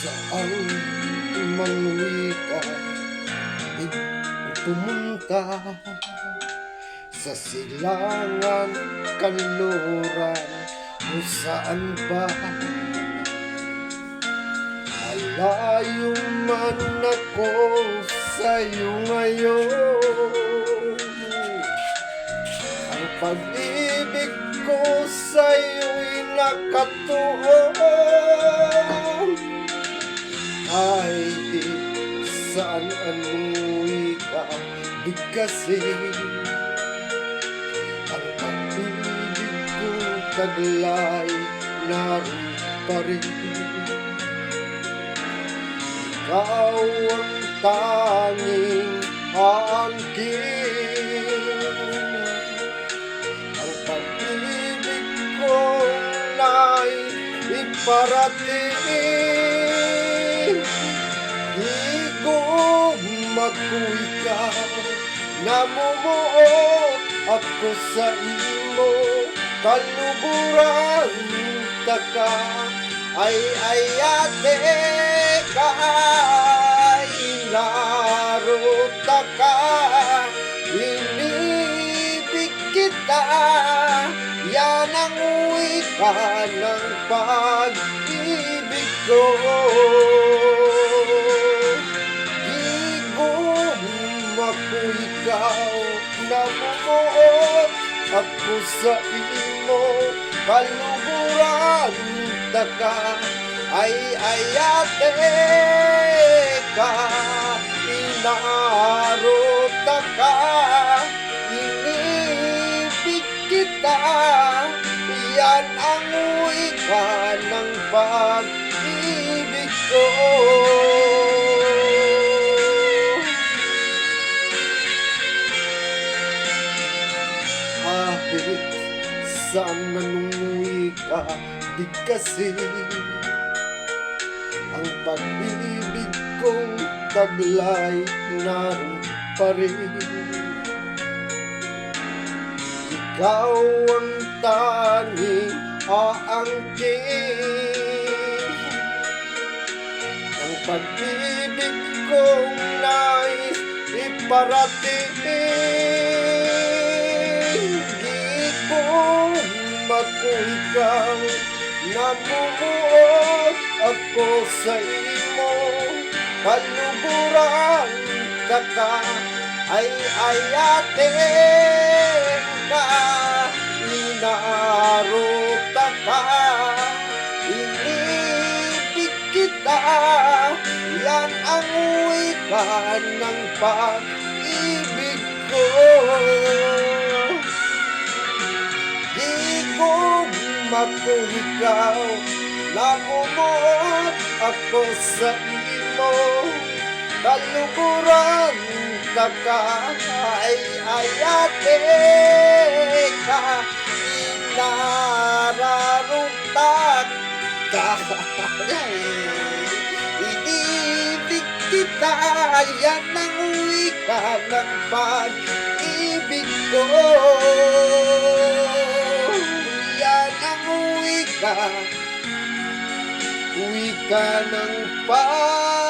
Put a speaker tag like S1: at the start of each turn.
S1: Saan man wika di pumunta, sa silangan, kanluran, kung saan pa. Malayo man ako sa'yo ngayon, ang pag-ibig ko sa'yo'y nakatuon. Kahit di saan umuwi ka, bigkasin ang pag-ibig ko taglay, naroon pa rin. Ikaw ang tanging angkin, ang pag-ibig ko na'y iparating. Di ko mag-ikaw, namumuot ako sa imo, kaluburan taka ay ayate ka, inarota ka, inibig kita, yan ang wika ng pag-ibig ko. Di ko ikaw, namumuot ako sa imo, kaluburan taka ay ayate ka, inarota ka, inibig kita, yan ang wika ng pag-ibig ko. Kahit saan nanunguwi ka, bigkasin ang pag-ibig kong taglay, naroon pa rin. Ikaw ang tanging aangkin, ang pag-ibig kong nais iparating. Di ko mag-ikaw, namumuot ako sa imo, kaluburan taka ay ayate ka, inarota ka, inibig kita, yan ang wika ng pag-ibig ko. Di ko mag-ikaw, namumuot ako sa imo, kaluburan taka ay ayate ka, inararuntak ka, inibig kita, yan ang wika ng pag-ibig ko. Yan ang wika ng pag